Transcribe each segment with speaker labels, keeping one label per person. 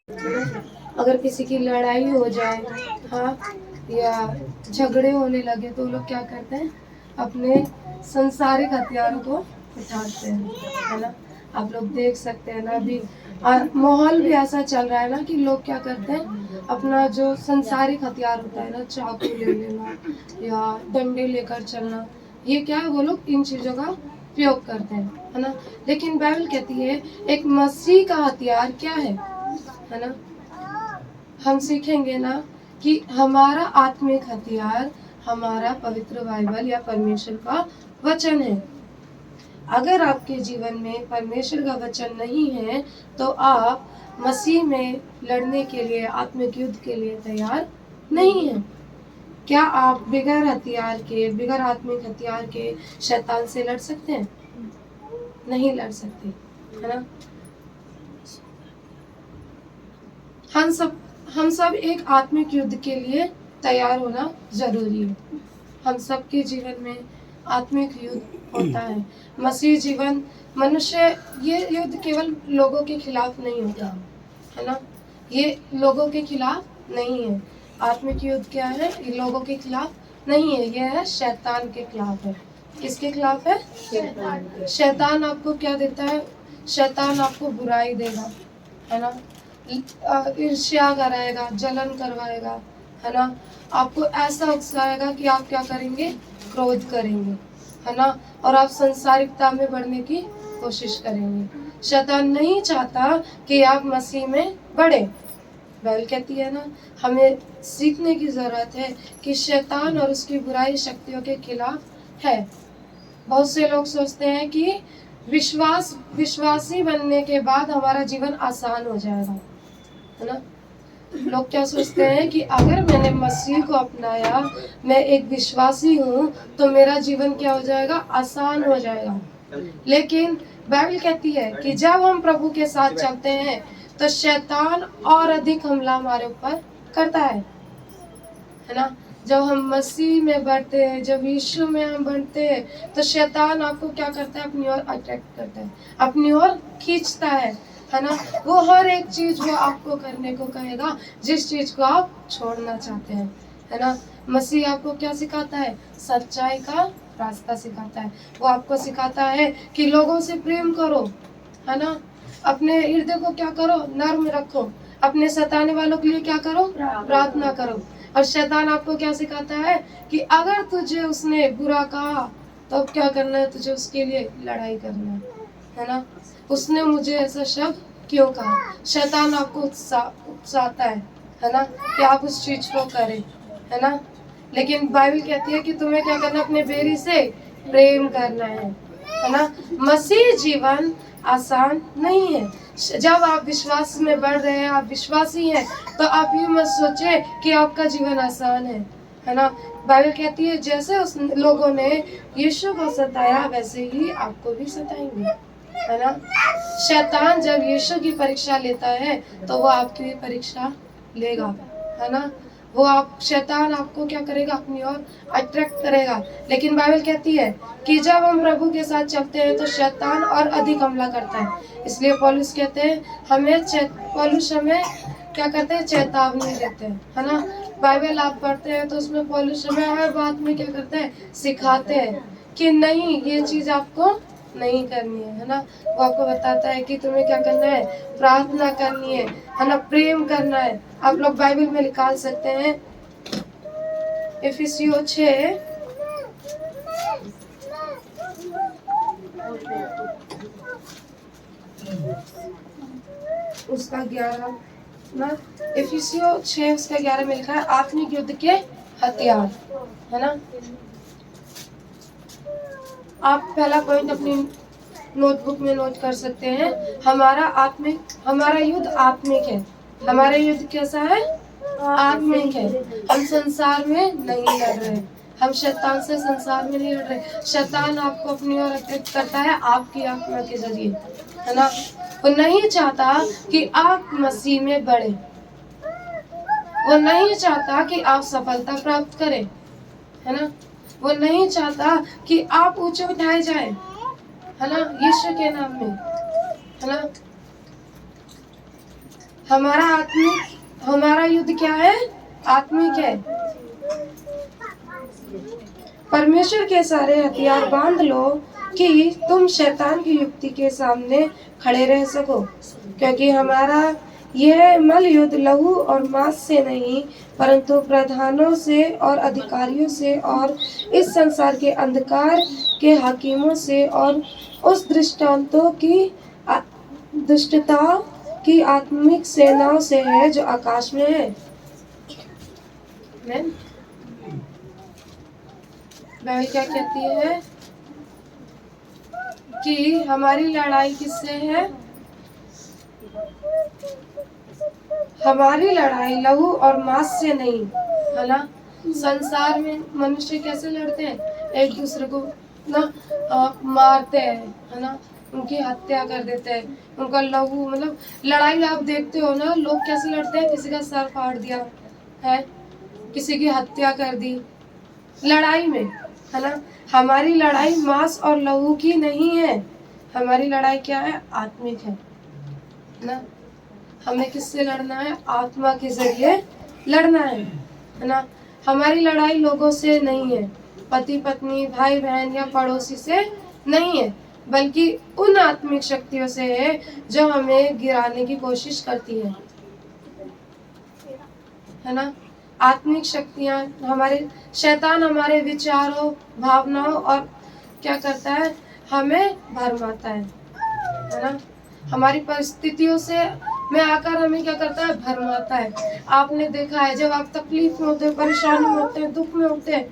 Speaker 1: अगर किसी की लड़ाई हो जाए, हाँ, या झगड़े होने लगे तो लोग क्या करते हैं, अपने संसारिक हथियारों को उठाते हैं, है ना। आप लोग देख सकते हैं ना, अभी माहौल भी ऐसा चल रहा है ना कि लोग क्या करते हैं, अपना जो संसारिक हथियार होता है ना, चाकू ले लेना या डंडे लेकर चलना, ये क्या है, वो लोग इन चीजों का प्रयोग करते हैं, है ना। लेकिन बाइबल कहती है एक मसीह का हथियार क्या है ना। हम सीखेंगे ना कि हमारा आत्मिक हथियार हमारा पवित्र बाइबल या परमेश्वर का वचन है। अगर आपके जीवन में परमेश्वर का वचन नहीं है तो आप मसीह में लड़ने के लिए, आत्मिक युद्ध के लिए तैयार नहीं है। क्या आप बिगर हथियार के, बिगर आत्मिक हथियार के शैतान से लड़ सकते हैं? नहीं लड़ सकते, है ना। हम सब एक आत्मिक युद्ध के लिए तैयार होना जरूरी है। हम सबके जीवन में आत्मिक युद्ध होता है। मसीह जीवन मनुष्य, ये युद्ध केवल लोगों के खिलाफ नहीं होता, है ना। ये लोगों के खिलाफ नहीं है। आत्मिक युद्ध क्या है? ये लोगों के खिलाफ नहीं है, यह है शैतान के खिलाफ है। किसके खिलाफ है? शैतान आपको क्या देता है? शैतान आपको बुराई देगा, है ना। ईर्ष्या कराएगा, जलन करवाएगा, है ना। आपको ऐसा उकसाएगा कि आप क्या करेंगे? क्रोध करेंगे, है ना। और आप संसारिकता में बढ़ने की कोशिश करेंगे। शैतान नहीं चाहता कि आप मसीह में बढ़े। बाइबल कहती है ना, हमें सीखने की जरूरत है कि शैतान और उसकी बुराई शक्तियों के खिलाफ है। बहुत से लोग सोचते हैं कि विश्वासी बनने के बाद हमारा जीवन आसान हो जाएगा, है ना। लोग क्या सोचते हैं कि अगर मैंने मसीह को अपनाया, मैं एक विश्वासी हूँ, तो मेरा जीवन क्या हो जाएगा? आसान हो जाएगा। लेकिन बाइबल कहती है कि जब हम प्रभु के साथ चलते हैं तो शैतान और अधिक हमला हमारे ऊपर करता है ना। जब हम मसीह में बढ़ते हैं, जब यीशु में हम बढ़ते हैं, तो शैतान आपको क्या करता है? अपनी ओर अट्रैक्ट करता है, अपनी ओर खींचता है ना। वो हर एक चीज वो आपको करने को कहेगा जिस चीज को आप छोड़ना चाहते हैं, है ना। मसीह आपको क्या सिखाता है? सच्चाई का रास्ता सिखाता है। वो आपको सिखाता है कि लोगों से प्रेम करो, है ना। अपने हृदय को क्या करो? नर्म रखो। अपने सताने वालों के लिए क्या करो? प्रार्थना करो। और शैतान आपको क्या सिखाता है कि अगर तुझे उसने बुरा कहा तो अब क्या करना है? तुझे उसके लिए लड़ाई करना है ना। उसने मुझे ऐसा शब्द क्यों कहा? शैतान आपको उकसाता है ना, कि आप उस चीज को करें, है ना। लेकिन बाइबल कहती है कि तुम्हें क्या करना? अपने बेरी से प्रेम करना है ना। मसीह जीवन आसान नहीं है। जब आप विश्वास में बढ़ रहे हैं, आप विश्वासी हैं, तो आप ये मत सोचे कि आपका जीवन आसान है ना। बाइबल कहती है जैसे उस लोगों ने यीशु को सताया वैसे ही आपको भी सताएंगे, है ना। शैतान जब यीशु की परीक्षा लेता है तो वो आपकी भी परीक्षा लेगा, है ना। वो शैतान आपको क्या करेगा? अपनी ओर अट्रैक्ट करेगा। लेकिन बाइबल कहती है कि जब हम प्रभु के साथ चलते हैं तो शैतान और अधिक हमला करता है। इसलिए पौलुस कहते हैं, पौलुस हमें क्या करते हैं? चेतावनी देते हैं, है ना। बाइबल आप पढ़ते हैं तो उसमें पौलुस हमें हर बात में क्या करते हैं? सिखाते हैं कि नहीं, ये चीज आपको नहीं करनी है ना। वो आपको बताता है कि तुम्हें क्या करना है? प्रार्थना करनी है ना, प्रेम करना है। आप लोग बाइबल में निकाल सकते हैं इफिसियों 6 उसका 11 ना। इफिसियों 6 उसका 11 में लिखा है आत्मिक युद्ध के हथियार, है ना। आप पहला पॉइंट अपनी नोटबुक में नोट कर सकते हैं। हमारा युद्ध आत्मिक है। हमारा युद्ध कैसा है? आत्मिक है। हम संसार में नहीं लड़ रहे, हम शैतान से संसार में नहीं लड़ रहे। शैतान आपको अपनी ओर अट्रैक्ट करता है आपकी आत्मा के जरिए, है ना। वो नहीं चाहता कि आप मसीह में बढ़े। वो नहीं चाहता कि आप सफलता प्राप्त करें, है ना। वो नहीं चाहता कि आप ऊंचे उठाए जाए, है ना, यीशु के नाम में, है ना। हमारा युद्ध क्या है? आत्मिक है। परमेश्वर के सारे हथियार बांध लो कि तुम शैतान की युक्ति के सामने खड़े रह सको, क्योंकि हमारा यह मल युद्ध लहू और मांस से नहीं, परंतु प्रधानों से और अधिकारियों से और इस संसार के अंधकार के हाकिमों से और उस दुष्टता की आत्मिक सेनाओं से है जो आकाश में है। बाइबल क्या कहती है कि हमारी लड़ाई किससे है? हमारी लड़ाई लहू और मांस से नहीं, है ना। संसार में मनुष्य कैसे लड़ते हैं? एक दूसरे को ना मारते हैं, है ना, उनकी हत्या कर देते हैं, उनका लहू, मतलब लड़ाई आप देखते हो ना, लोग कैसे लड़ते हैं? किसी का सर फाड़ दिया है, किसी की हत्या कर दी लड़ाई में, है ना। हमारी लड़ाई मांस और लहू की नहीं है, हमारी लड़ाई क्या है? आत्मिक है ना। हमें किससे लड़ना है? आत्मा के जरिए लड़ना है ना। हमारी लड़ाई लोगों से नहीं है, पति पत्नी, भाई बहन या पड़ोसी से नहीं है, बल्कि उन आत्मिक शक्तियों से है जो हमें गिराने की कोशिश करती है ना। आत्मिक शक्तियां, हमारे शैतान हमारे विचारों, भावनाओं और क्या करता है? हमें भरमाता है ना। हमारी परिस्थितियों से में आकर हमें क्या करता है? भरमाता है। आपने देखा है, जब आप तकलीफ में होते हैं, परेशानी में होते हैं, दुख में होते हैं,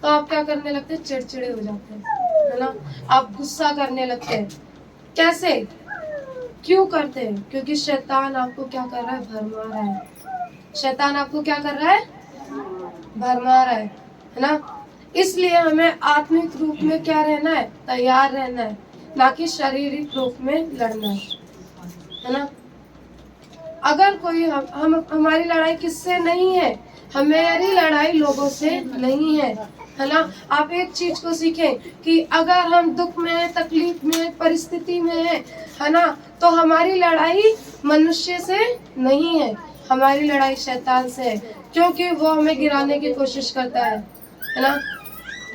Speaker 1: तो आप क्या करने लगते हैं? चिड़चिड़े हो जाते हैं, है ना। आप गुस्सा करने लगते हैं। कैसे? क्यों करते हैं? क्योंकि शैतान आपको क्या कर रहा है? भरमा रहा है। शैतान आपको क्या कर रहा है? भरमा रहा है ना। इसलिए हमें आत्मिक रूप में क्या रहना है? तैयार रहना है, ना कि शारीरिक रूप में लड़ना है ना। अगर कोई हमारी लड़ाई किससे नहीं है? हमारी लड़ाई लोगों से नहीं है ना। आप एक चीज को सीखें कि अगर हम दुख में, तकलीफ में, परिस्थिति में है ना, तो हमारी लड़ाई मनुष्य से नहीं है, हमारी लड़ाई शैतान से है, क्योंकि वो हमें गिराने की कोशिश करता है ना।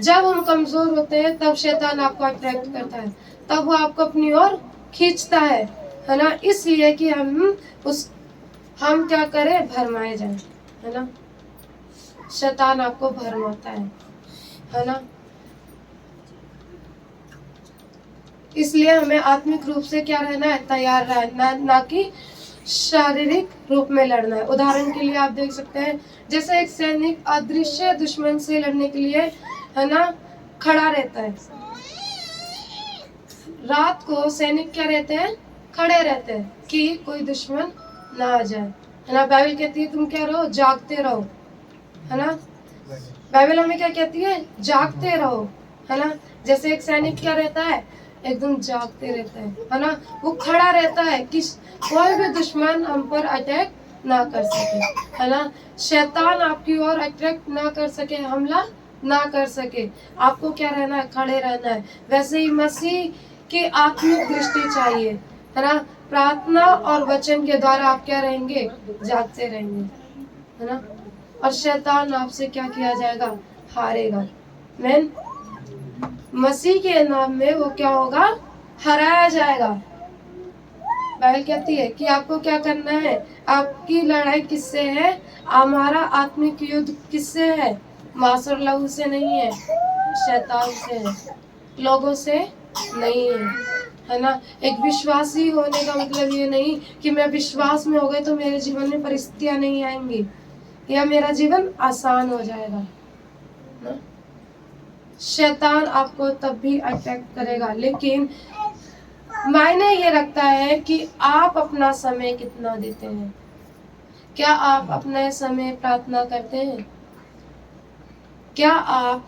Speaker 1: जब हम कमजोर होते हैं तब शैतान आपको अट्रैक्ट करता है, तब वो आपको अपनी ओर खींचता है ना, इसलिए कि हम क्या करें? भरमाए जाए, है ना। शैतान आपको भरमाता है ना। इसलिए हमें आत्मिक रूप से क्या रहना है? तैयार रहना, ना कि शारीरिक रूप में लड़ना है। उदाहरण के लिए आप देख सकते हैं, जैसे एक सैनिक अदृश्य दुश्मन से लड़ने के लिए, है ना, खड़ा रहता है। रात को सैनिक क्या रहते हैं? खड़े रहते हैं कि कोई दुश्मन ना आ जाए, है ना। बाइबल कहती है तुम क्या रहो? जागते रहो, है ना। बाइबल हमें क्या कहती है? जागते रहो, है ना। जैसे एक सैनिक क्या रहता है? एकदम जागते रहता है ना। वो खड़ा रहता है कि कोई भी दुश्मन हम पर अटैक ना कर सके, है ना। शैतान आपकी ओर अटैक ना कर सके, हमला ना कर सके। आपको क्या रहना है? खड़े रहना है। वैसे ही मसीह की आत्मिक दृष्टि चाहिए, है ना। प्रार्थना और वचन के द्वारा आप क्या रहेंगे? जागते रहेंगे, है ना। और शैतान आपसे क्या किया जाएगा? हारेगा। मैन मसीह के नाम में वो क्या होगा? हराया जाएगा। बाइबल कहती है कि आपको क्या करना है? आपकी लड़ाई किससे है? हमारा आत्मिक युद्ध किससे है? मांस और लहू से नहीं है, शैतान से है, लोगों से नहीं है ना। एक विश्वासी होने का मतलब ये नहीं कि मैं विश्वास में हो गए तो मेरे जीवन में परिस्थितियां नहीं आएंगी या मेरा जीवन आसान हो जाएगा ना? शैतान आपको तब भी अटैक करेगा, लेकिन मायने ये रखता है कि आप अपना समय कितना देते हैं। क्या आप अपना समय प्रार्थना करते हैं? क्या आप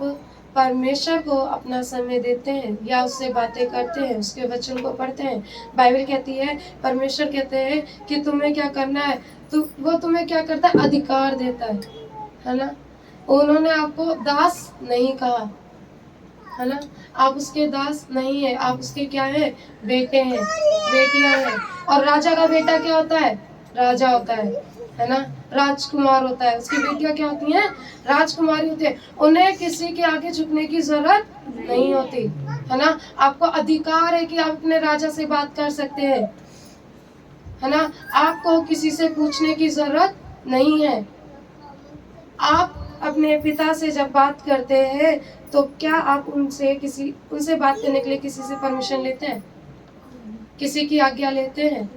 Speaker 1: परमेश्वर को अपना समय देते हैं या उससे बातें करते हैं, उसके वचन को पढ़ते हैं? बाइबल कहती है, परमेश्वर कहते हैं कि तुम्हें क्या करना है, तो वो तुम्हें क्या करता है? अधिकार देता है ना। उन्होंने आपको दास नहीं कहा, है ना। आप उसके दास नहीं है, आप उसके क्या है? बेटे हैं, बेटियां हैं। और राजा का बेटा क्या होता है? राजा होता है ना, राजकुमार होता है, उसकी बेटियां क्या होती हैं, राजकुमारी होती है। उन्हें किसी के आगे झुकने की जरूरत नहीं होती, है ना। आपको अधिकार है कि आप अपने राजा से बात कर सकते हैं, है ना। आपको किसी से पूछने की जरूरत नहीं है। आप अपने पिता से जब बात करते हैं तो क्या आप उनसे बात करने के लिए किसी से परमिशन लेते हैं, किसी की आज्ञा लेते हैं?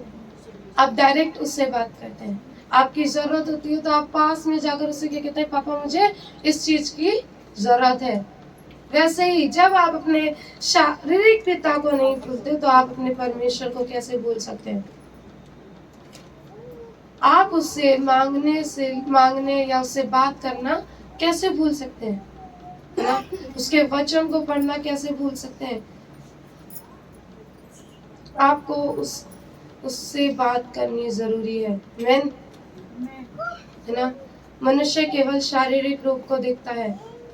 Speaker 1: आप डायरेक्ट उससे बात करते हैं। आपकी जरूरत होती है तो आप पास में जाकर उससे क्या कहते हैं, पापा मुझे इस चीज की जरूरत है। वैसे ही जब आप अपने शारीरिक पिता को नहीं भूलते तो आप अपने परमेश्वर को कैसे भूल सकते हैं? आप उससे मांगने या उससे बात करना कैसे भूल सकते हैं, है ना। उसके वचन को पढ़ना कैसे भूल सकते हैं? आपको उससे बात करनी जरूरी है। मैन, है ना। मनुष्य केवल शारीरिक रूप को देखता है,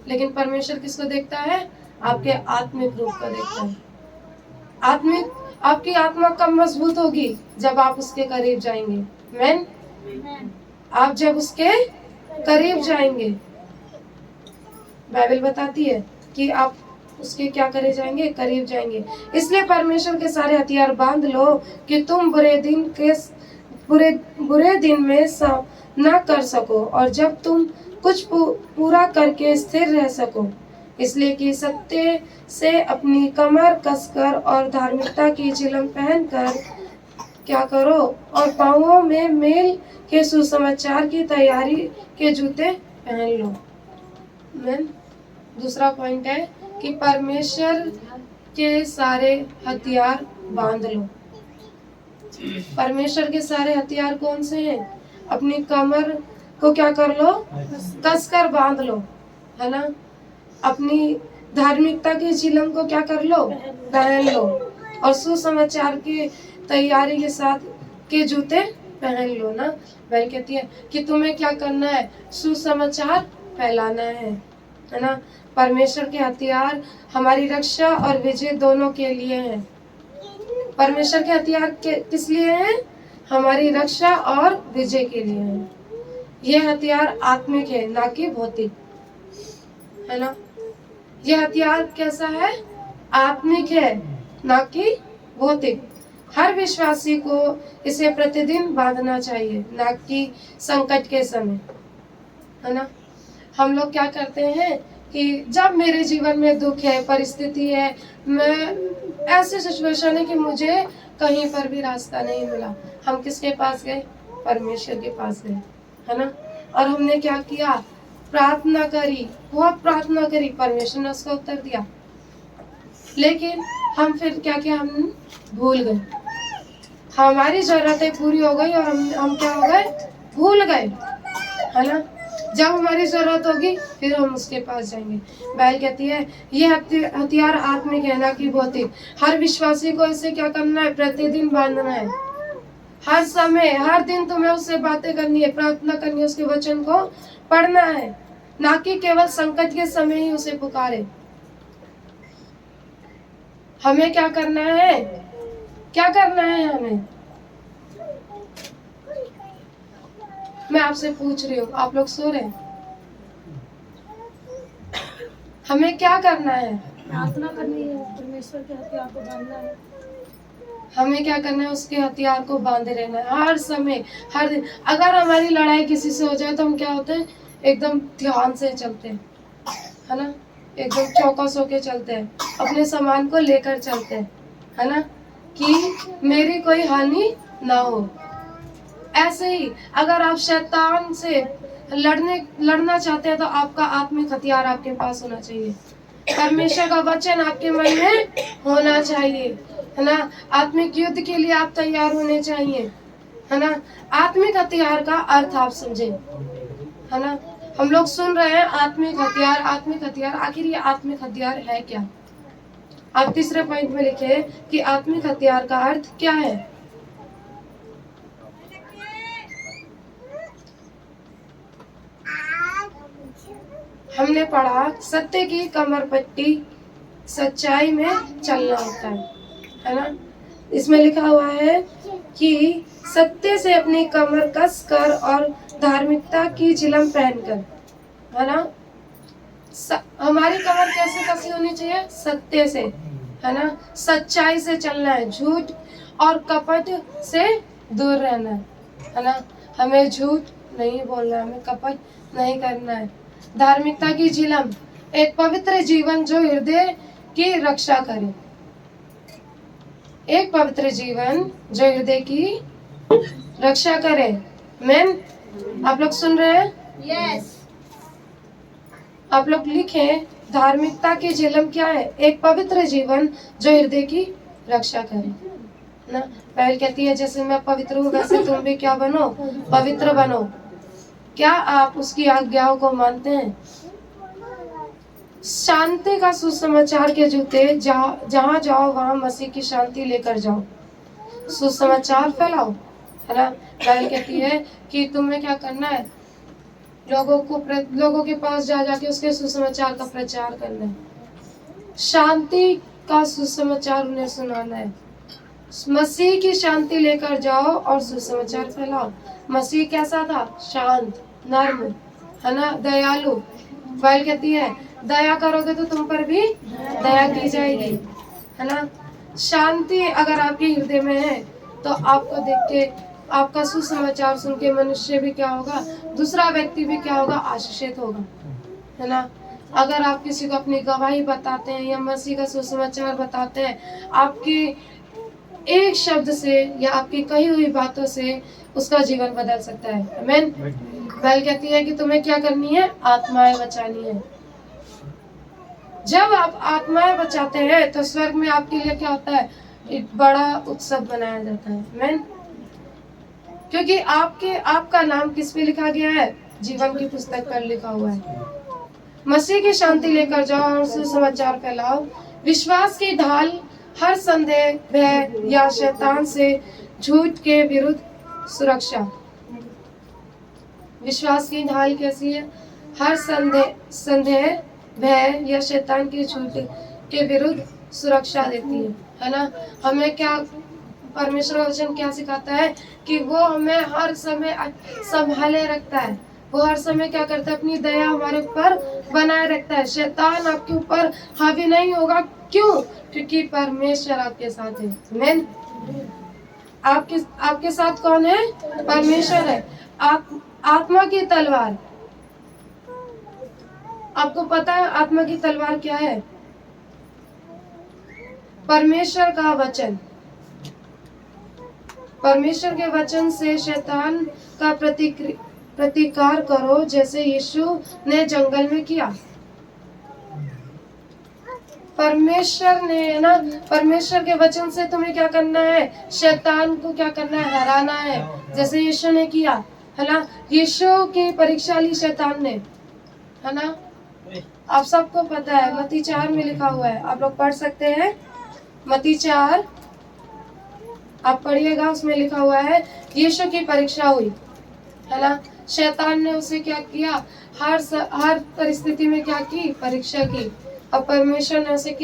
Speaker 1: लेकिन परमेश्वर किसको देखता है? आपके आत्मिक रूप को देखता है। आपकी आत्मा कब मजबूत होगी? जब आप उसके करीब जाएंगे। मैन, आप जब उसके करीब जाएंगे, बाइबल बताती है कि आप उसके क्या करे जाएंगे, करीब जाएंगे। इसलिए परमेश्वर के सारे हथियार बांध लो कि तुम बुरे दिन में ना कर सको, और जब तुम कुछ पूरा करके स्थिर रह सको। इसलिए कि सत्य से अपनी कमर कसकर और धार्मिकता की चिलम पहनकर क्या करो, और पांवों में मेल के सुसमाचार की तैयारी के जूते पहन लो। दूसरा पॉइंट है कि परमेश्वर के सारे हथियार बांध लो। परमेश्वर के सारे हथियार कौन से हैं? अपनी कमर को क्या कर लो, कसकर बांध लो, है ना। अपनी धार्मिकता की चिलम को क्या कर लो, पहन लो, और सुसमाचार की तैयारी के साथ के जूते पहन लो ना। वह कहती है कि तुम्हें क्या करना है, सुसमाचार फैलाना है ना। परमेश्वर के हथियार हमारी रक्षा और विजय दोनों के लिए हैं। परमेश्वर के हथियार किस लिए हैं? हमारी रक्षा और विजय के लिए हैं। ये हथियार आत्मिक है, ना कि भौतिक, है ना। ये हथियार कैसा है? आत्मिक है, ना कि भौतिक। हर विश्वासी को इसे प्रतिदिन बांधना चाहिए, ना कि संकट के समय, है ना। हम लोग क्या करते हैं कि जब मेरे जीवन में दुख है, परिस्थिति है, मैं ऐसी सिचुएशन है कि मुझे कहीं पर भी रास्ता नहीं मिला, हम किसके पास गए? परमेश्वर के पास गए, है ना। और हमने क्या किया? प्रार्थना करी, बहुत प्रार्थना करी, परमेश्वर ने उसका उत्तर दिया। लेकिन हम फिर क्या किया? हम भूल गए। हमारी जरूरतें पूरी हो गई और हम क्या हो गए? भूल गए, है ना। जब हमारी जरूरत होगी फिर हम उसके पास जाएंगे। बाइबल कहती है ये हथियार आत्मिक है, ना कि भौतिक। हर विश्वासी को इसे क्या करना है? प्रतिदिन बांधना है। हर समय, हर दिन तुम्हें उससे बातें करनी है, प्रार्थना करनी है, उसके वचन को पढ़ना है, ना कि केवल संकट के समय ही उसे पुकारे। हमें क्या करना है? क्या करना है हमें? मैं आपसे पूछ रही हूँ, आप लोग सो रहे हैं? हमें क्या करना है?
Speaker 2: प्रार्थना करनी है, परमेश्वर के हथियार को बांधना है।
Speaker 1: हमें क्या करना है? उसके हथियार को बांधे रहना है हर समय, हर दिन। अगर हमारी लड़ाई किसी से हो जाए तो हम क्या होते हैं? एकदम ध्यान से चलते हैं, है ना। एकदम चौकस होके चलते हैं, अपने सामान को लेकर चलते हैं, है ना, कि मेरी कोई हानि ना हो। ऐसे ही अगर आप शैतान से लड़ना चाहते हैं तो आपका आत्मिक हथियार आपके पास होना चाहिए। परमेश्वर का वचन आपके मन में होना चाहिए, है ना। आत्मिक युद्ध के लिए आप तैयार होने चाहिए, है ना। आत्मिक हथियार का अर्थ आप समझे, है ना। हम लोग सुन रहे हैं आत्मिक हथियार, आत्मिक हथियार। आखिर ये आत्मिक हथियार है क्या? आप तीसरे पॉइंट में लिखे कि आत्मिक हथियार का अर्थ क्या है। हमने पढ़ा सत्य की कमर पट्टी सच्चाई में चलना होता है ना। इसमें लिखा हुआ है कि सत्य से अपनी कमर कस कर और धार्मिकता की चिलम पहनकर, है ना। हमारी कमर कैसे कसी होनी चाहिए? सत्य से, है ना। सच्चाई से चलना है, झूठ और कपट से दूर रहना है ना। हमें झूठ नहीं बोलना है, हमें कपट नहीं करना है। धार्मिकता की झिलम, एक पवित्र जीवन जो हृदय की रक्षा करे। एक पवित्र जीवन जो हृदय की रक्षा करे। मैन, आप लोग सुन रहे हैं?
Speaker 2: यस।
Speaker 1: आप लोग लिखें, धार्मिकता की झिलम क्या है? एक पवित्र जीवन जो हृदय की रक्षा करे ना। पहल कहती है जैसे मैं पवित्र हूँ वैसे तुम भी क्या बनो? पवित्र बनो। क्या आप उसकी आज्ञाओं को मानते हैं? शांति का सुसमाचार के जूते, जहाँ जाओ वहाँ मसीह की शांति लेकर जाओ। सुसमाचार फैलाओ, है ना। बाइबल कहती है कि तुम्हें क्या करना है? लोगों के पास जा जाके उसके सुसमाचार का प्रचार करना है। शांति का सुसमाचार उन्हें सुनाना है। मसीह की शांति लेकर जाओ और सुसमाचार फैलाओ। मसीह कैसा था? शांत, नर्म, है ना, दयालु। बाइबल कहती है दया करोगे तो तुम पर भी दया की जाएगी, है ना। शांति अगर आपके हृदय में है तो आपको देख के, आपका सुसमाचार सुन के मनुष्य भी क्या होगा? दूसरा व्यक्ति भी क्या होगा? आशीषित होगा, है ना। अगर आप किसी को अपनी गवाही बताते हैं या मसीह का सुसमाचार बताते हैं, आपकी एक शब्द से या आपकी कही हुई बातों से उसका जीवन बदल सकता है। आमीन। बाइबल कहती है कि तुम्हें क्या करनी है? आत्माएं बचानी है। जब आप आत्माएं बचाते हैं तो स्वर्ग में आपके लिए क्या होता है? एक बड़ा उत्सव बनाया जाता है। आमीन। क्योंकि आपका नाम किस पे लिखा गया है? जीवन की पुस्तक पर लिखा हुआ है। मसीह की शांति लेकर जाओ और सुसमाचार फैलाओ। विश्वास की ढाल, हर संदेह, भय या शैतान से झूठ के विरुद्ध सुरक्षा। विश्वास की ढाल कैसी है? हर संदेह, भय या शैतान के झूठ के विरुद्ध सुरक्षा देती है ना। हमें क्या परमेश्वर का वचन क्या सिखाता है? कि वो हमें हर समय संभाले रखता है। वो हर समय क्या करता है? अपनी दया हमारे ऊपर बनाए रखता है। शैतान आपके ऊपर हावी नहीं होगा। क्यों? क्योंकि परमेश्वर आपके साथ है। आमीन। आपके साथ कौन है? परमेश्वर है। आत्मा की तलवार, आपको पता है आत्मा की तलवार क्या है? परमेश्वर का वचन। परमेश्वर के वचन से शैतान का प्रतिकार करो, जैसे यीशु ने जंगल में किया। परमेश्वर ने, है ना, परमेश्वर के वचन से तुम्हें क्या करना है? शैतान को क्या करना है? हराना है, जैसे यीशु ने किया, है ना। यीशु की परीक्षा ली शैतान ने, है ना। आप सबको पता है, मत्ती 4 में लिखा हुआ है, आप लोग पढ़ सकते हैं। मत्ती 4 आप पढ़िएगा, उसमें लिखा हुआ है यीशु की परीक्षा हुई, है ना। शैतान ने उसे क्या किया? हर परिस्थिति में क्या की? परीक्षा की। और परमेश्वर ने उसे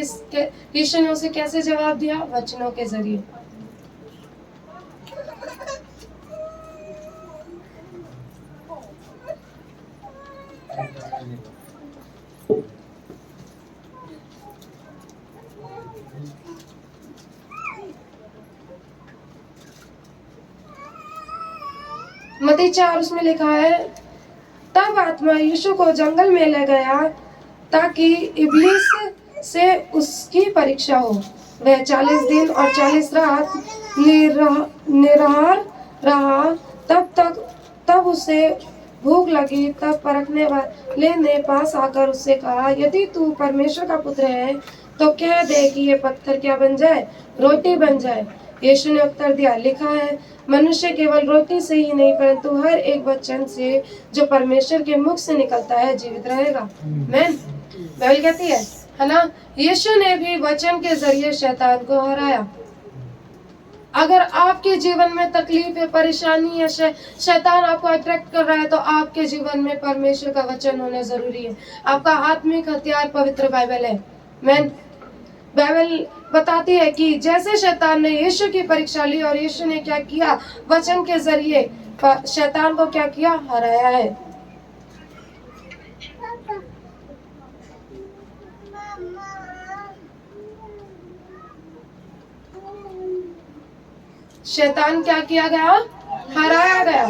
Speaker 1: यीशु ने उसे कैसे जवाब दिया? वचनों के जरिए। मत्ती 4 उसमें लिखा है, तब आत्मा यीशु को जंगल में ले गया ताकि इब्लीस से उसकी परीक्षा हो। वह 40 दिन और 40 रात निराहार रहा। तब उसे भूख लगी। तब परखने वाले ने पास आकर उससे कहा, यदि तू परमेश्वर का पुत्र है तो कह दे कि ये पत्थर क्या बन जाए? रोटी बन जाए। यीशु ने उत्तर दिया, लिखा है, मनुष्य केवल रोटी से ही नहीं परंतु हर एक वचन से जो परमेश्वर के मुख से निकलता है जीवित रहेगा। आमीन। बाइबल कहती है ना, यीशु ने भी वचन के जरिए शैतान को हराया। अगर आपके जीवन में तकलीफ है, परेशानी है, शैतान आपको अट्रैक्ट कर रहा है, तो आपके जीवन में परमेश्वर का वचन होना जरूरी है। आपका आत्मिक हथियार पवित्र बाइबल है। आमीन। बाइबल बताती है कि जैसे शैतान ने यीशु की परीक्षा ली और यीशु ने क्या किया, वचन के जरिए शैतान को क्या किया, हराया है। शैतान क्या किया गया, हराया गया।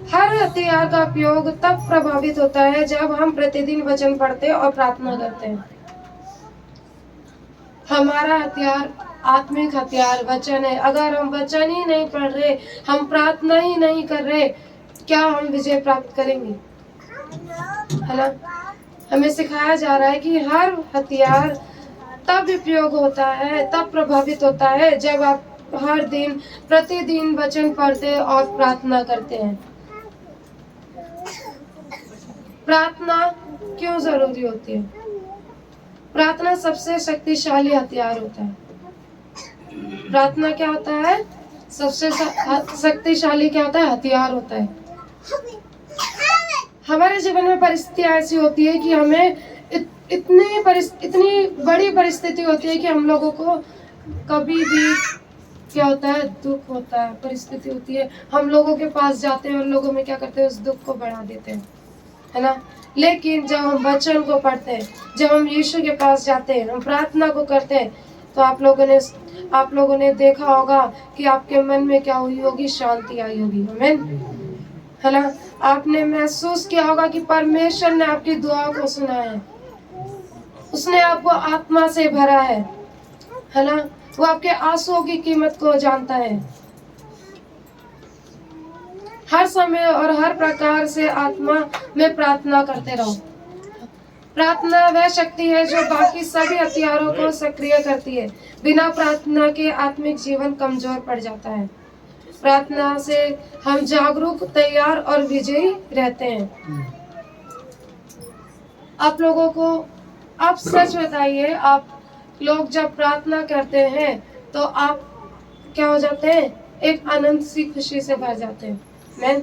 Speaker 1: हर हथियार का उपयोग तब प्रभावित होता है जब हम प्रतिदिन वचन पढ़ते और प्रार्थना करते हैं। हमारा हथियार, आत्मिक हथियार वचन है। अगर हम वचन ही नहीं पढ़ रहे, हम प्रार्थना ही नहीं कर रहे, क्या हम विजय प्राप्त करेंगे? है ना? हमें सिखाया जा रहा है कि हर हथियार तब उपयोग होता है, तब प्रभावित होता है जब आप हर दिन प्रतिदिन वचन पढ़ते और प्रार्थना करते हैं। प्रार्थना क्यों जरूरी होती है? प्रार्थना सबसे शक्तिशाली हथियार होता है। प्रार्थना क्या होता है? सबसे शक्तिशाली क्या होता है? हथियार होता है। हमारे जीवन में परिस्थितियां ऐसी होती है कि हमें इतनी बड़ी परिस्थिति होती है कि हम लोगों को कभी भी क्या होता है, दुख होता है, परिस्थिति होती है, हम लोगों के पास जाते हैं और लोगों में क्या करते हैं, उस दुख को बढ़ा देते हैं, है ना? लेकिन जब हम वचन को पढ़ते हैं, जब हम यीशु के पास जाते हैं, हम प्रार्थना को करते हैं, तो आप लोगों ने देखा होगा कि आपके मन में क्या हुई होगी, शांति आई होगी। आमीन, है ना? आपने महसूस किया होगा कि परमेश्वर ने आपकी दुआ को सुना है, उसने आपको आत्मा से भरा है ना? वो आपके आंसुओं की कीमत को जानता है। हर समय और हर प्रकार से आत्मा में प्रार्थना करते रहो। प्रार्थना वह शक्ति है जो बाकी सभी हथियारों को सक्रिय करती है। बिना प्रार्थना के आत्मिक जीवन कमजोर पड़ जाता है। प्रार्थना से हम जागरूक, तैयार और विजयी रहते हैं। आप लोगों को, आप सच बताइए, आप लोग जब प्रार्थना करते हैं तो आप क्या हो जाते हैं, एक अनंत सी खुशी से भर जाते हैं, है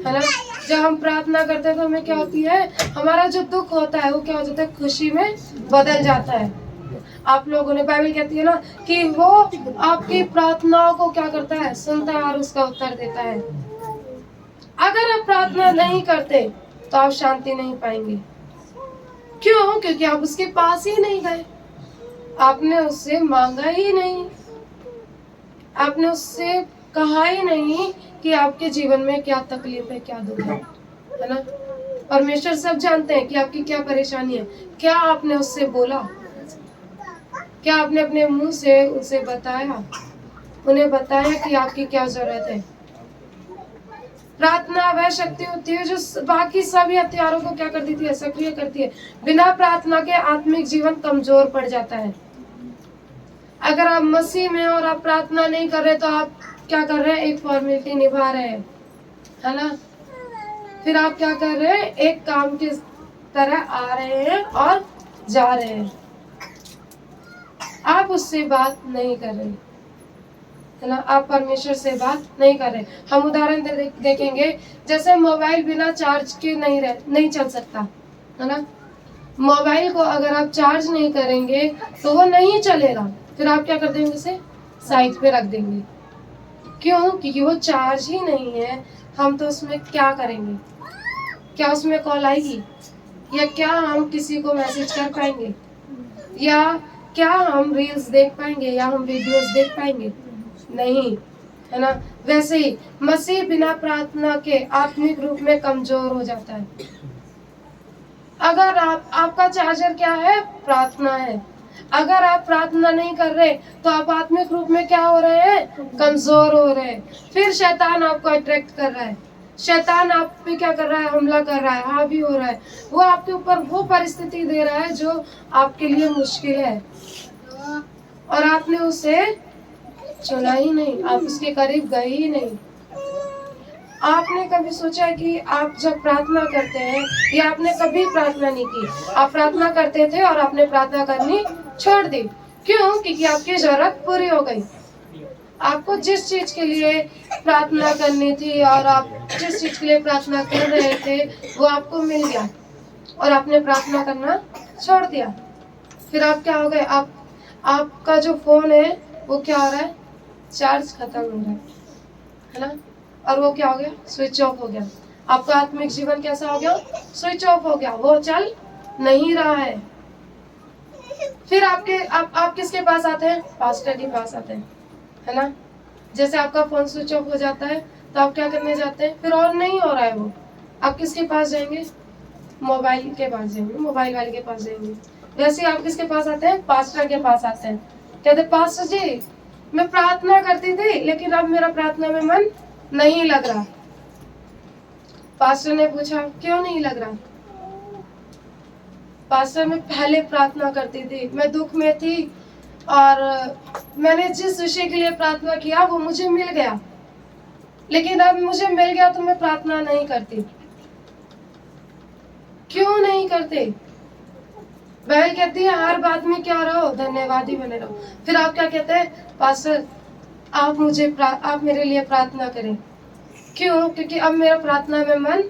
Speaker 1: ना? जब हम प्रार्थना करते हैं तो हमें क्या होती है, हमारा जो दुख होता है वो क्या हो जाता है, खुशी में बदल जाता है। आप लोगों ने, बाइबल कहती है ना कि वो आपकी प्रार्थनाओं को क्या करता है, सुनता है और उसका उत्तर देता है। अगर आप प्रार्थना नहीं करते तो आप शांति नहीं पाएंगे। क्यों? क्योंकि आप उसके पास ही नहीं गए, आपने उससे मांगा ही नहीं, आपने उससे कहा ही नहीं कि आपके जीवन में क्या तकलीफ है, क्या दुख है ना? परमेश्वर सब जानते हैं कि आपकी क्या परेशानी है। क्या आपने उससे बोला? क्या आपने अपने मुंह से उसे बताया, उन्हें बताया कि आपकी क्या जरूरत है? प्रार्थना वह शक्ति होती है जो बाकी सभी हथियारों को क्या कर देती है, सक्रिय करती है। बिना प्रार्थना के आत्मिक जीवन कमजोर पड़ जाता है। अगर आप मसीह में और आप प्रार्थना नहीं कर रहे तो आप क्या कर रहे हैं, एक फॉर्मेलिटी निभा रहे हैं, है ना? फिर आप क्या कर रहे हैं, एक काम की तरह आ रहे हैं और जा रहे हैं, आप उससे बात नहीं कर रहे, है ना? आप परमेश्वर से बात नहीं कर रहे। हम उदाहरण देखेंगे, जैसे मोबाइल बिना चार्ज के नहीं चल सकता, है ना? मोबाइल को अगर आप चार्ज नहीं करेंगे तो वो नहीं चलेगा। फिर आप क्या कर देंगे, उसे साइड पे रख देंगे। क्यों? क्योंकि वो चार्ज ही नहीं है। हम तो उसमें क्या करेंगे? क्या उसमें कॉल आएगी? या क्या हम किसी को मैसेज कर पाएंगे? या क्या हम रील्स देख पाएंगे? या हम वीडियोस देख पाएंगे? नहीं, है ना? वैसे ही मसीह बिना प्रार्थना के आत्मिक रूप में कमजोर हो जाता है। अगर आपका चार्जर क्या है? प्रार्थना है। अगर आप प्रार्थना नहीं कर रहे तो आप आत्मिक रूप में क्या हो रहे हैं? कमजोर हो रहे हैं। फिर शैतान आपको अट्रैक्ट कर रहा है, शैतान आप पे क्या कर रहा है, हमला कर रहा है, हावी हो रहा है। वो आपके ऊपर वो परिस्थिति दे रहा है जो आपके लिए मुश्किल है और आपने उसे चुना ही नहीं, आप उसके करीब गए ही नहीं। आपने कभी सोचा है कि आप जब प्रार्थना करते हैं, या आपने कभी प्रार्थना नहीं की, आप प्रार्थना करते थे और आपने प्रार्थना करनी छोड़ दी? क्यों? क्योंकि आपकी जरूरत पूरी हो गई। आपको जिस चीज के लिए प्रार्थना करनी थी और आप जिस चीज के लिए प्रार्थना कर रहे थे वो आपको मिल गया और आपने प्रार्थना करना छोड़ दिया। फिर आप क्या हो गए, आपका जो फोन है वो क्या हो रहा है, चार्ज खत्म हो रहा है ना, और वो क्या हो गया, स्विच ऑफ हो गया। आपका आत्मिक जीवन कैसा हो गया, स्विच ऑफ हो गया, वो चल नहीं रहा है। फिर आप किसके पास आते हैं, पास्टर के पास आते हैं, है ना। जैसे आपका फोन स्विच ऑफ हो जाता है तो आप क्या करने जाते हैं, फिर ऑन नहीं हो रहा है वो, आप किसके पास जाएंगे, मोबाइल के पास जाएंगे, मोबाइल वाले के पास जाएंगे। वैसे आप किसके पास आते हैं, पास्टर के पास आते हैं। कहते पास्टर जी मैं प्रार्थना करती थी लेकिन अब मेरा प्रार्थना में मन नहीं लग रहा। पास्टर ने पूछा क्यों नहीं लग रहा। पास्टर मैं पहले प्रार्थना करती थी, मैं दुख में थी और मैंने जिस विषय के लिए प्रार्थना किया वो मुझे मिल गया, लेकिन अब मुझे मिल गया तो मैं प्रार्थना नहीं करती। क्यों नहीं करते, बाइबल कहती है हर बात में क्या रहो, धन्यवादी बने रहो। फिर आप क्या कहते हैं, पास्टर आप मेरे लिए प्रार्थना करें। क्यों, क्योंकि अब मेरा प्रार्थना में मन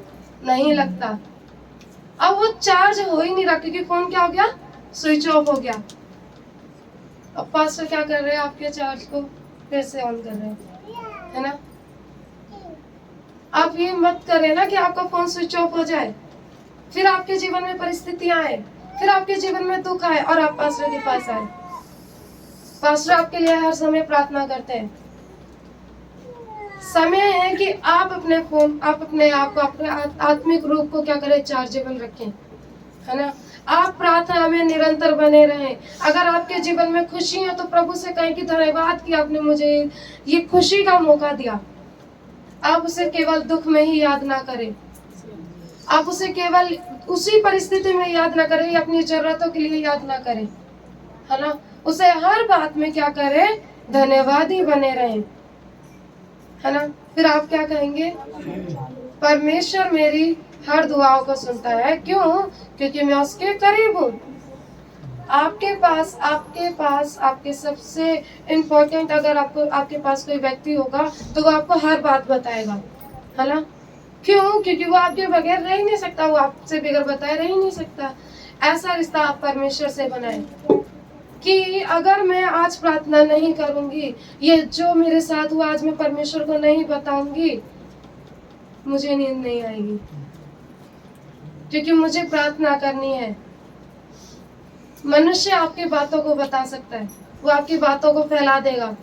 Speaker 1: नहीं लगता, अब वो चार्ज हो ही नहीं रहा, क्योंकि फोन क्या हो गया, स्विच ऑफ हो गया। अब पास्टर क्या कर रहे हैं, आपके चार्ज को फिर से ऑन कर रहे हैं, है ना। आप ये मत करें ना कि आपका फोन स्विच ऑफ हो जाए, फिर आपके जीवन में परिस्थितियां आए, फिर आपके जीवन में दुख आए और आप पास्टर के पास आए। पास्टर आपके लिए हर समय प्रार्थना करते हैं। समय है कि आप अपने आप को, अपने आत्मिक रूप को क्या करें, चार्जेबल रखें, है ना। आप प्रार्थना में निरंतर बने रहें। अगर आपके जीवन में खुशी है तो प्रभु से कहें कि धन्यवाद कि आपने मुझे ये खुशी का मौका दिया। आप उसे केवल दुख में ही याद ना करें, आप उसे केवल उसी परिस्थिति में याद ना करें, अपनी जरूरतों के लिए याद ना करें, है ना। उसे हर बात में क्या करें, धन्यवादी बने रहें, है ना। फिर आप क्या कहेंगे, परमेश्वर मेरी हर दुआओं को सुनता है। क्यों, क्योंकि मैं उसके करीब हूँ। आपके पास आपके सबसे इम्पोर्टेंट, अगर आपके पास कोई व्यक्ति होगा तो वो आपको हर बात बताएगा, है ना। क्यों, क्योंकि वो आपके बगैर रह ही नहीं सकता, वो आपसे बगैर बताए रह ही नहीं सकता। ऐसा रिश्ता आप परमेश्वर से बनाए कि अगर मैं आज प्रार्थना नहीं करूंगी, ये जो मेरे साथ हुआ आज मैं परमेश्वर को नहीं बताऊंगी, मुझे नींद नहीं आएगी, क्योंकि मुझे प्रार्थना करनी है। मनुष्य आपकी बातों को बता सकता है, वो आपकी बातों को फैला देगा,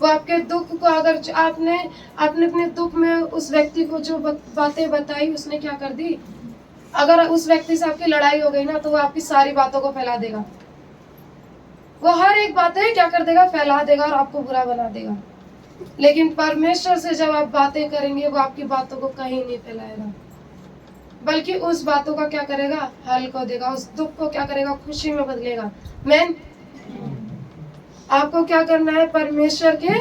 Speaker 1: वो आपके दुख को, अगर आपने अपने दुख में उस व्यक्ति को जो बातें बताई उसने क्या कर दी, अगर उस व्यक्ति से आपकी लड़ाई हो गई ना तो वो आपकी सारी बातों को फैला देगा, वो हर एक बातें क्या कर देगा, फैला देगा और आपको बुरा बना देगा। लेकिन परमेश्वर से जब आप बातें करेंगे वो आपकी बातों को कहीं नहीं फैलाएगा, बल्कि उस बातों का क्या करेगा, हल को देगा, उस दुख को क्या करेगा, खुशी में बदलेगा। मैन आपको क्या करना है, परमेश्वर के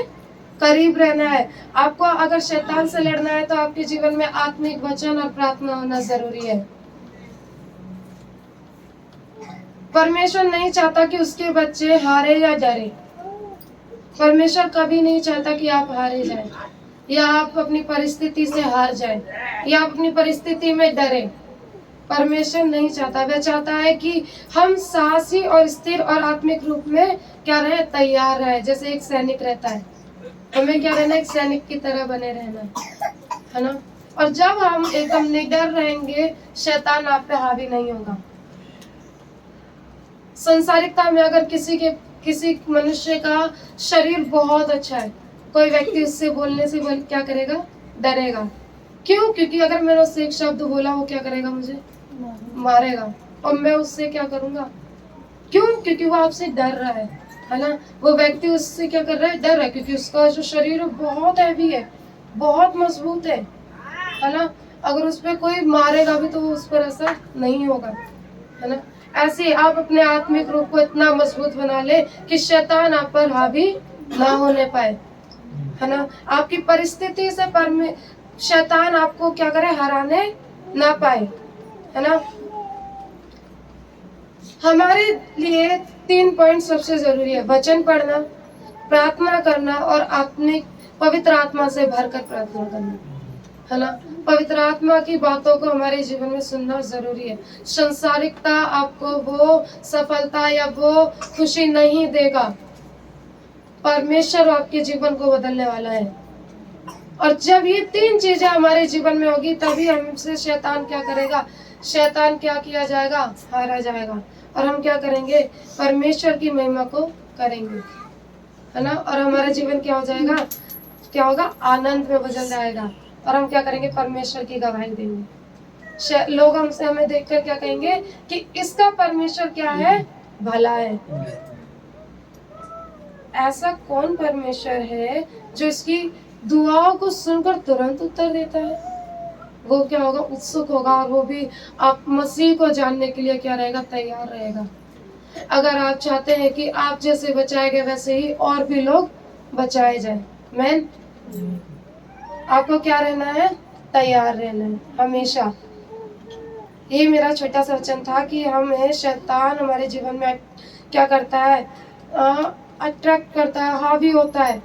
Speaker 1: करीब रहना है। आपको अगर शैतान से लड़ना है तो आपके जीवन में आत्मिक वचन और प्रार्थना होना जरूरी है। परमेश्वर नहीं चाहता कि उसके बच्चे हारे या डरे। परमेश्वर कभी नहीं चाहता कि आप हारे जाएं, या आप अपनी परिस्थिति से हार जाएं, या आप अपनी परिस्थिति में डरे। परमेश्वर नहीं चाहता, वह चाहता है कि हम साहसी और स्थिर और आत्मिक रूप में क्या रहे, तैयार रहे। जैसे एक सैनिक रहता है, हमें क्या रहना, एक सैनिक की तरह बने रहना, है ना। और जब हम एकदम निडर रहेंगे, शैतान आप पे हावी नहीं होगा। संसारिकता में अगर किसी मनुष्य का शरीर बहुत अच्छा है, कोई व्यक्ति उससे बोलने से क्या करेगा, डरेगा। क्यों, क्योंकि अगर मैंने उससे एक शब्द बोला वो क्या करेगा, मुझे मारेगा, और मैं उससे क्या करूंगा। क्यों, क्योंकि वो आपसे डर रहा है ना। वो व्यक्ति उससे क्या कर रहा है, डर रहा है, क्योंकि उसका जो शरीर बहुत हैवी है, बहुत मजबूत है ना। अगर उस पर कोई मारेगा भी तो वो उस पर असर नहीं होगा, है ना। ऐसे आप अपने आत्मिक रूप को इतना मजबूत बना ले कि शैतान आप पर हावी ना होने पाए, है ना। आपकी परिस्थिति से शैतान आपको क्या करे, हराने ना पाए, है ना। हमारे लिए 3 पॉइंट सबसे जरूरी है, वचन पढ़ना, प्रार्थना करना और आत्मिक पवित्र आत्मा से भरकर प्रार्थना करना, है ना। पवित्र आत्मा की बातों को हमारे जीवन में सुनना जरूरी है। संसारिकता आपको वो सफलता या वो खुशी नहीं देगा। परमेश्वर आपके जीवन को बदलने वाला है। और जब ये तीन चीजें हमारे जीवन में होगी तभी हमसे शैतान क्या करेगा, शैतान क्या किया जाएगा, हारा जाएगा। और हम क्या करेंगे, परमेश्वर की महिमा को करेंगे, है ना। और हमारा जीवन क्या हो जाएगा, क्या होगा, आनंद में बदल जाएगा। और हम क्या करेंगे, परमेश्वर की गवाही देंगे। लोग हमसे हमें देखकर क्या कहेंगे कि इसका परमेश्वर क्या है, भला है। ऐसा कौन परमेश्वर है जो इसकी दुआओं को सुनकर तुरंत उत्तर देता है। वो क्या होगा, उत्सुक होगा, और वो भी आप मसीह को जानने के लिए क्या रहेगा, तैयार रहेगा। अगर आप चाहते हैं कि आप जैसे बचाए गए वैसे ही और भी लोग बचाए जाए, मैन, आपको क्या रहना है, तैयार रहना है हमेशा। ये मेरा छोटा सा वचन था कि हमें शैतान हमारे जीवन में क्या करता है, अट्रैक्ट करता है, हावी होता है।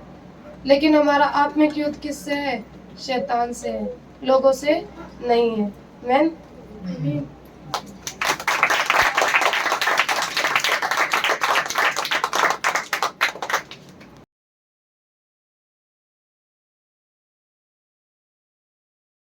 Speaker 1: लेकिन हमारा आत्मिक युद्ध किससे है, शैतान से है, लोगों से नहीं है। मैन।